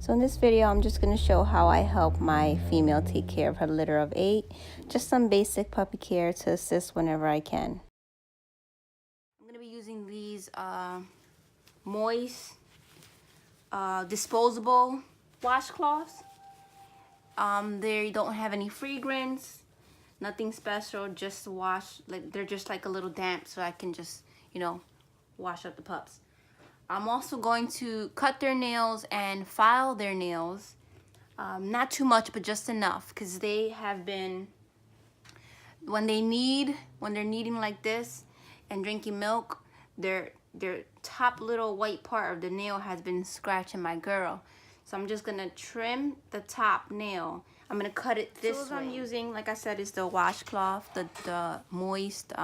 So in this video, I'm just going to show how I help my female take care of her litter of 8. Just some basic puppy care to assist whenever I can. I'm going to be using these moist, disposable washcloths. They don't have any fragrance, nothing special, just wash. Like they're just like a little damp, so I can just, wash up the pups. I'm also going to cut their nails and file their nails. Not too much, but just enough, because they have been, when they're kneading like this and drinking milk, their top little white part of the nail has been scratching my girl. So I'm just gonna trim the top nail. I'm gonna cut it this way. I'm using, like I said, is the washcloth, the moist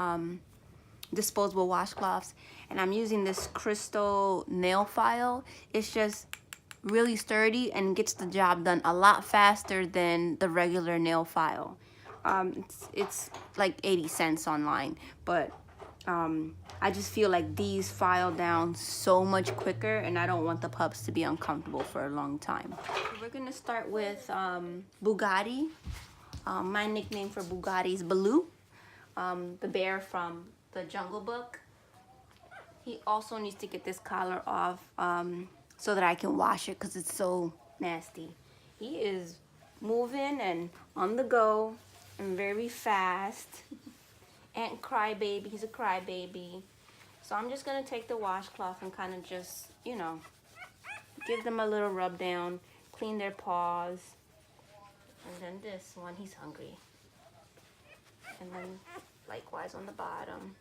disposable washcloths, and I'm using this crystal nail file. It's just really sturdy and gets the job done a lot faster than the regular nail file. It's like 80 cents online, but I just feel like these file down so much quicker, and I don't want the pups to be uncomfortable for a long time. We're gonna start with Bugatti. My nickname for Bugatti is Baloo, the bear from the Jungle Book. He also needs to get this collar off so that I can wash it, because it's so nasty. He is moving and on the go and very fast. And crybaby, he's a crybaby. So I'm just gonna take the washcloth and kind of just, give them a little rub down, clean their paws. And then this one, he's hungry. And then likewise on the bottom.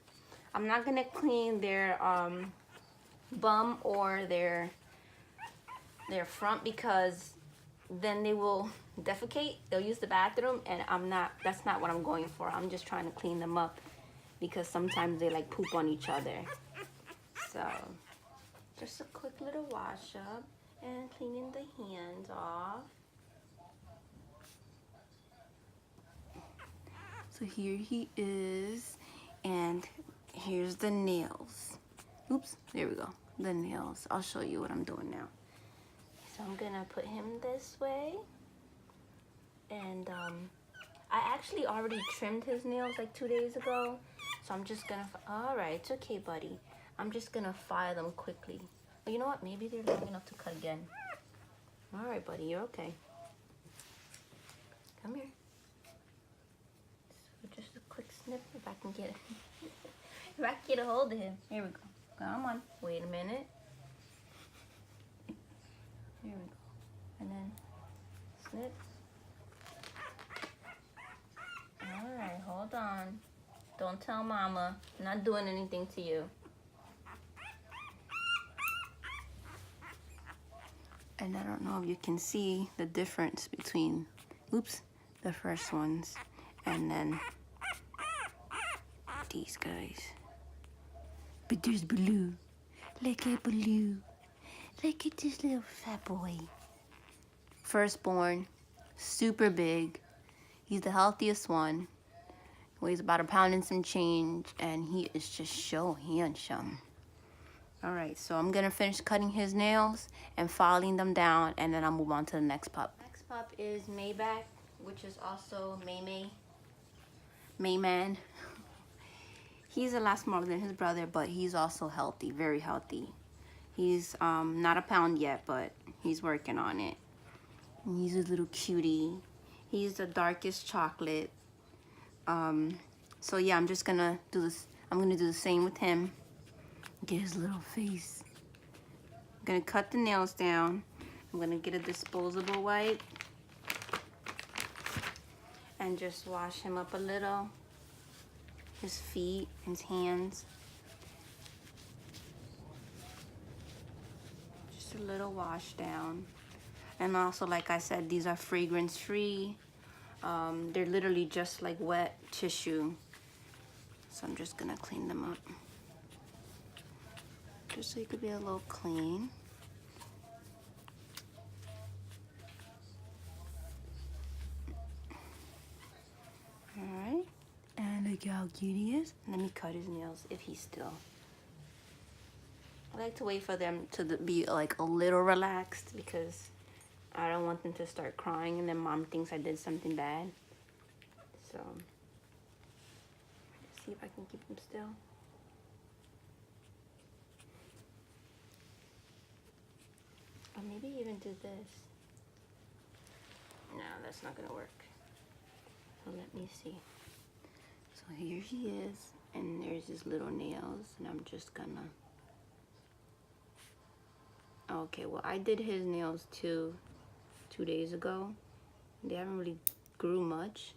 I'm not gonna clean their bum or their front, because then they will defecate. They'll use the bathroom, and that's not what I'm going for. I'm just trying to clean them up, because sometimes they like poop on each other. So just a quick little wash up and cleaning the hands off. So here he is, and here's the nails. Oops, there we go, the nails. I'll show you what I'm doing now. So I'm gonna put him this way, and I actually already trimmed his nails like 2 days ago, so I'm just gonna, all right, it's okay, buddy. I'm just gonna file them quickly. But you know what, maybe they're long enough to cut again. All right, buddy, you're okay. Come here. Just a quick snip if I can get it. If I can get a hold of him. Here we go. Come on. Wait a minute. Here we go. And then snip. Alright, hold on. Don't tell mama. I'm not doing anything to you. And I don't know if you can see the difference between, the first ones and then these guys. But there's Baloo. Look at Baloo. Look at this little fat boy. Firstborn, super big. He's the healthiest one. Weighs about 1 pound and some change, and he is just so handsome. All right, so I'm gonna finish cutting his nails and filing them down, and then I'll move on to the next pup. Next pup is Maybach, which is also Mayman. He's a lot smaller than his brother, but he's also healthy, very healthy. He's not 1 pound yet, but he's working on it. And he's a little cutie. He's the darkest chocolate. So yeah, I'm just gonna do this. I'm gonna do the same with him. Get his little face. I'm gonna cut the nails down. I'm gonna get a disposable wipe and just wash him up a little. His feet, his hands. Just a little wash down. And also, like I said, these are fragrance free. They're literally just like wet tissue. So I'm just gonna clean them up. Just so you could be a little clean. Alright. And look how cute he is. Let me cut his nails if he's still. I like to wait for them to be like a little relaxed, because I don't want them to start crying and then mom thinks I did something bad. So, let's see if I can keep them still. Or maybe even do this. No, that's not gonna work. So let me see. So here he is, and there's his little nails, and I'm just gonna... Okay, well, I did his nails 2 days ago. They haven't really grew much.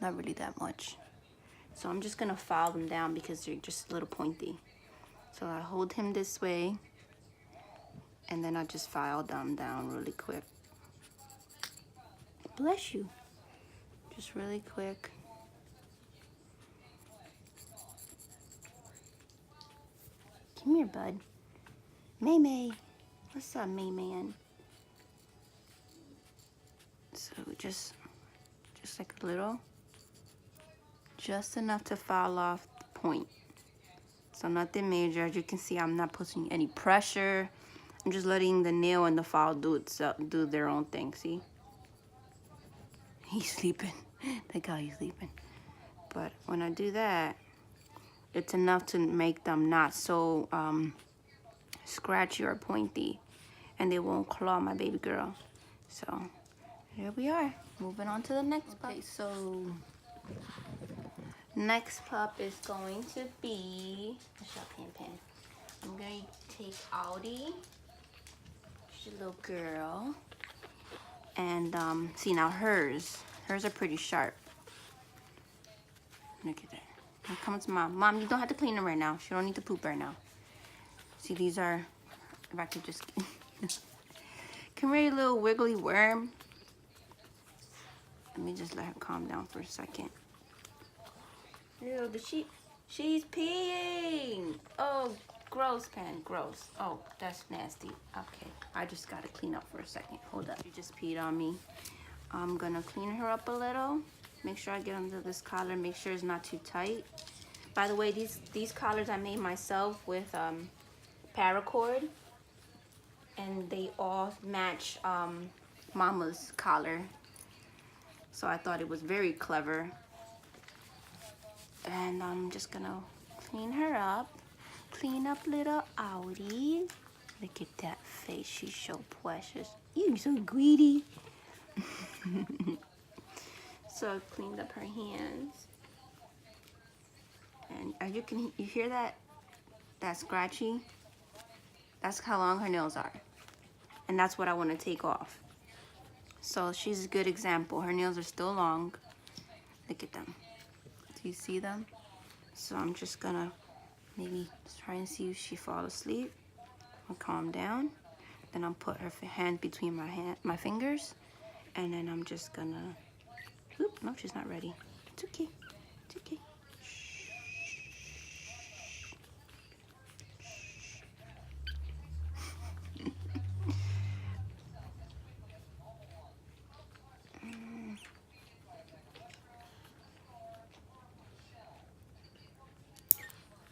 Not really that much. So I'm just gonna file them down because they're just a little pointy. So I hold him this way, and then I just file them down really quick. Bless you. Just really quick. Come here, bud. May May. What's up, May Man? So just like a little. Just enough to file off the point. So nothing major. As you can see, I'm not putting any pressure. I'm just letting the nail and the file do their own thing, see? He's sleeping. Look how he's sleeping. But when I do that, it's enough to make them not so scratchy or pointy, and they won't claw my baby girl. So here we are, moving on to the next pup. Okay, so next pup is going to be, I'm going to take Audi. She's a little girl. And see, now hers are pretty sharp. Look at that. Here comes mom. Mom, you don't have to clean them right now. She don't need to poop right now. See, these are, if I could just, come here, you little wiggly worm. Let me just let her calm down for a second. Ew, she's peeing. Oh, gross, Pen, gross. Oh, that's nasty. Okay, I just gotta clean up for a second. Hold up, she just peed on me. I'm gonna clean her up a little. Make sure I get under this collar, make sure it's not too tight. By the way, these collars I made myself with paracord, and they all match Mama's collar. So I thought it was very clever. And I'm just gonna clean her up. Clean up little Audi. Look at that face, she's so precious. You're so greedy. So I cleaned up her hands. And you hear that? That scratchy? That's how long her nails are. And that's what I want to take off. So she's a good example. Her nails are still long. Look at them. Do you see them? So I'm just gonna maybe try and see if she falls asleep. I'll calm down. Then I'll put her hand between my fingers. And then I'm just gonna, oop, no, she's not ready. It's okay, it's okay.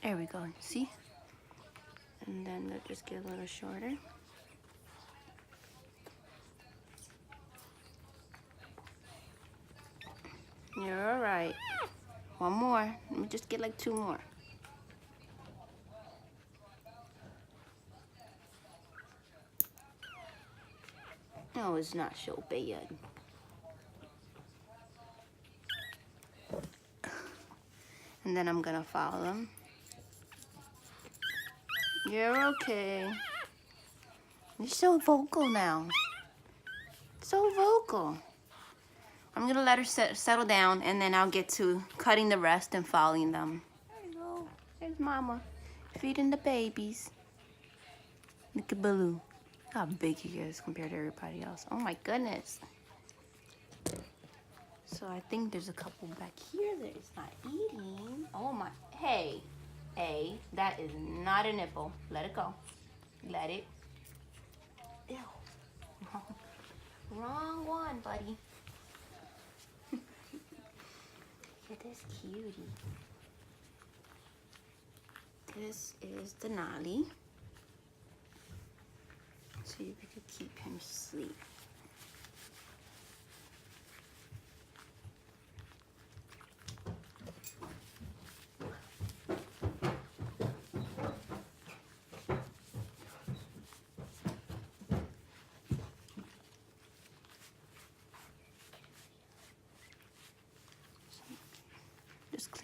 There we go, see? And then they'll just get a little shorter. You're all right. One more. Let me just get like 2 more. No, it's not so bad. And then I'm gonna follow them. You're okay. You're so vocal now. So vocal. I'm gonna let her settle down, and then I'll get to cutting the rest and following them. There you go. There's Mama feeding the babies. Look at Baloo. How big he is compared to everybody else. Oh my goodness. So I think there's a couple back here that is not eating. Oh my, hey, that is not a nipple. Let it go. Let it. Ew. Wrong one, buddy. Look at this cutie. This is Denali. See if we could keep him asleep.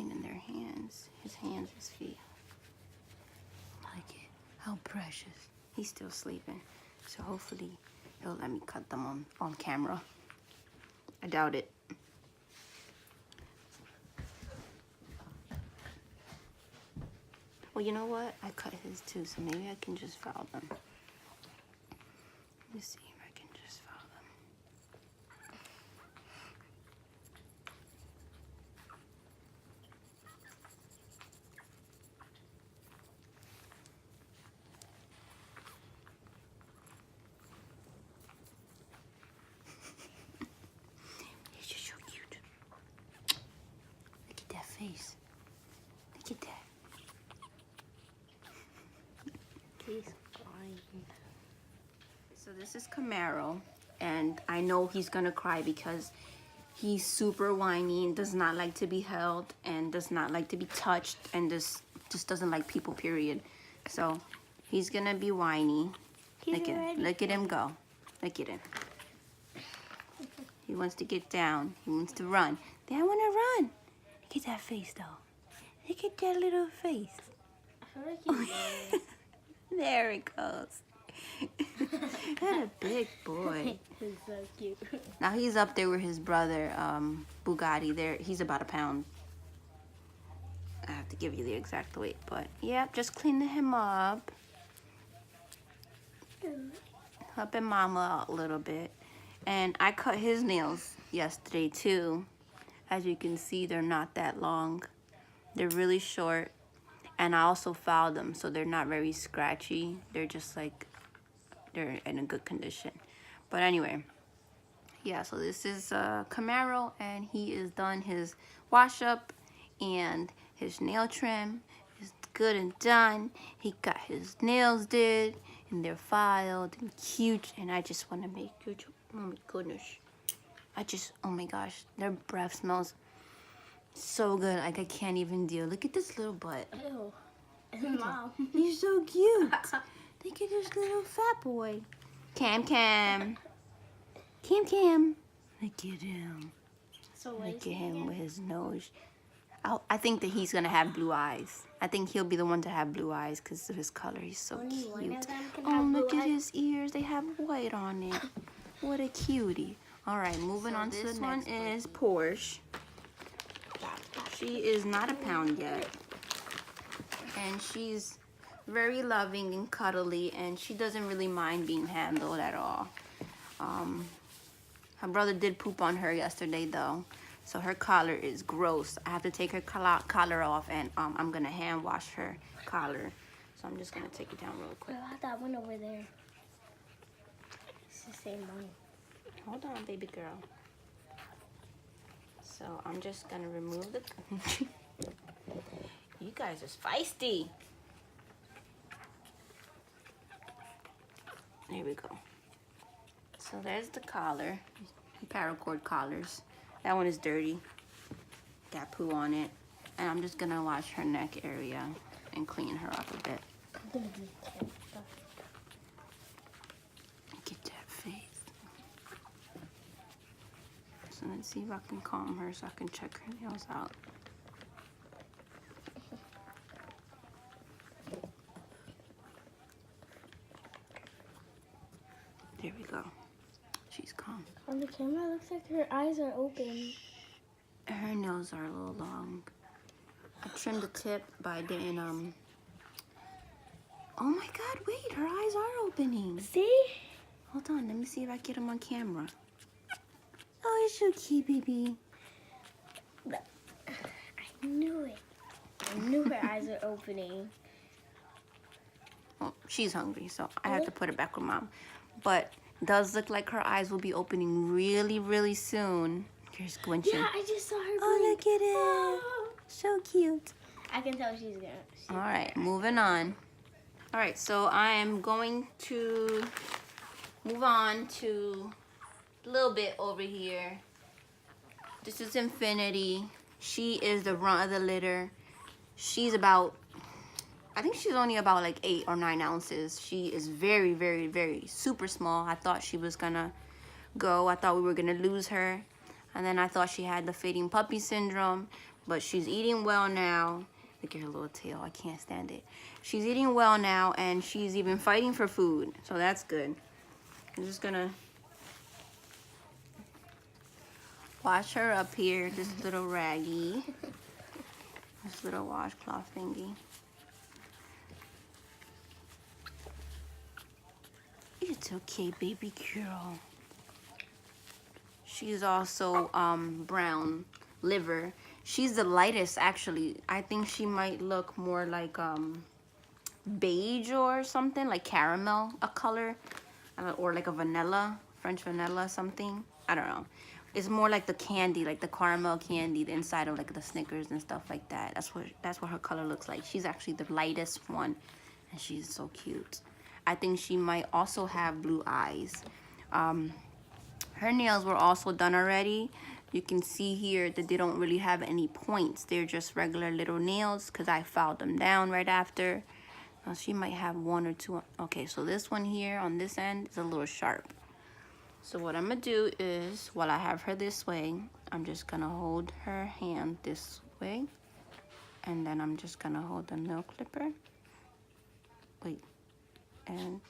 cleaning their hands. His hands, his feet. Like it. How precious. He's still sleeping. So hopefully he'll let me cut them on camera. I doubt it. Well, you know what? I cut his too, so maybe I can just file them. Let me see if I can just file them. He's just so cute. Look at that face. Look at that. He's crying. So this is Camaro, and I know he's gonna cry because he's super whiny and does not like to be held and does not like to be touched and just doesn't like people, period. So he's gonna be whiny. Look at him go. Look at him. He wants to get down. He wants to run. Dad wanna run. Look at that face though. Look at that little face. I feel like he's There it goes. What a big boy. He's so cute. Now he's up there with his brother, Bugatti. He's about a pound. I have to give you the exact weight, but yeah, just cleaning him up. Helping Mama out a little bit. And I cut his nails yesterday too. As you can see, they're not that long. They're really short. And I also filed them, so they're not very scratchy. They're just like, they're in a good condition. But anyway, yeah, so this is Camaro, and he is done his wash up and his nail trim is good and done. He got his nails did, and they're filed and cute, and I just want to make good. Oh my goodness. Oh my gosh, their breath smells so good, like I can't even deal. Look at this little butt. Ew. And Mom. You're so cute. Look at this little fat boy. Cam. Look at him. So Look at him with his nose. I think that he's gonna have blue eyes. I think he'll be the one to have blue eyes because of his color. He's so Only one cute. of them can Oh, have blue look at eyes. his ears. They have white on it. What a cutie. All right, moving on to the next one is Porsche. She is not a pound yet. And she's very loving and cuddly, and she doesn't really mind being handled at all. Her brother did poop on her yesterday though, so her collar is gross. I have to take her collar off, and I'm gonna hand wash her collar. So I'm just gonna take it down real quick. What about that one over there? It's the same one. Hold on, baby girl. So I'm just gonna remove the... You guys are feisty. There we go. So there's the collar, paracord collars. That one is dirty. Got poo on it. And I'm just gonna wash her neck area and clean her up a bit. Look at that face. So let's see if I can calm her so I can check her nails out. There we go. She's calm. On the camera, it looks like her eyes are open. Her nails are a little long. I trimmed the tip, but I didn't, Oh my God, wait, her eyes are opening. See? Hold on, let me see if I get them on camera. Oh, you're so cute, baby. I knew it. I knew her eyes are opening. Well, she's hungry, so I have to put her back with Mom. But it does look like her eyes will be opening really, really soon. Here's squinching. Yeah, I just saw her blink. Oh, look at it. Oh. So cute. I can tell she's gonna. All right, moving on. All right, so I am going to move on to a little bit over here. This is Infinity. She is the runt of the litter. She's about, I think she's only about like 8 or 9 ounces. She is very, very, very super small. I thought she was gonna go. I thought we were gonna lose her. And then I thought she had the fading puppy syndrome. but she's eating well now. Look at her little tail. I can't stand it. She's eating well now, and she's even fighting for food, so that's good. I'm just gonna wash her up here, this little raggy, this little washcloth thingy. It's okay, baby girl. She's also brown liver. She's the lightest, actually. I think she might look more like beige or something, like caramel, a color, or like a vanilla, French vanilla something. I don't know. It's more like the candy, like the caramel candy, the inside of like the Snickers and stuff like that. That's what her color looks like. She's actually the lightest one, and she's so cute. I think she might also have blue eyes. Her nails were also done already. You can see here that they don't really have any points. They're just regular little nails because I filed them down right after. Now she might have one or two. Okay, so this one here on this end is a little sharp. So what I'm gonna do is, while I have her this way, I'm just gonna hold her hand this way. And then I'm just gonna hold the nail clipper. Wait. And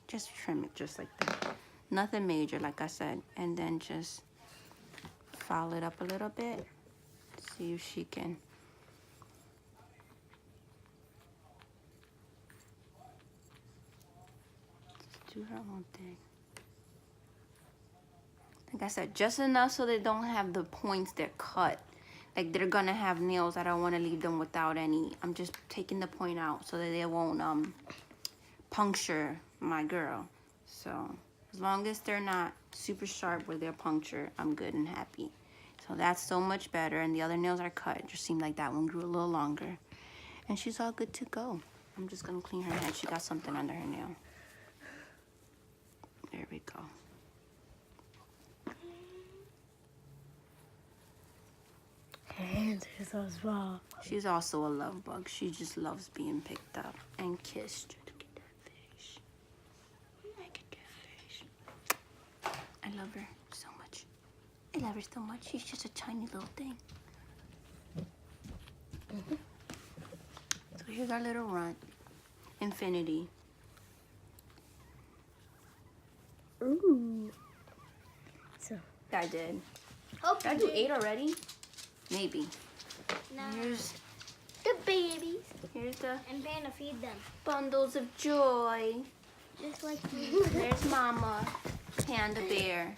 just trim it just like that. Nothing major, like I said. And then just file it up a little bit. See if she can. Just do her own thing. Like I said, just enough so they don't have the points they're cut. Like they're gonna have nails. I don't want to leave them without any. I'm just taking the point out so that they won't puncture my girl. So as long as they're not super sharp where they're punctured, I'm good and happy. So that's so much better. And the other nails are cut. It just seemed like that one grew a little longer. And she's all good to go. I'm just gonna clean her head. She got something under her nail. There we go. Hands are so small. She's also a love bug. She just loves being picked up and kissed. Look at that fish. Look at that fish. I love her so much. I love her so much. She's just a tiny little thing. So here's our little runt. Infinity. Ooh. So. I did. Hope Did I do 8 already? Maybe. No. Here's The babies. Here's the And Panda feed them. bundles of joy. Just like you. There's Mama, Panda Bear.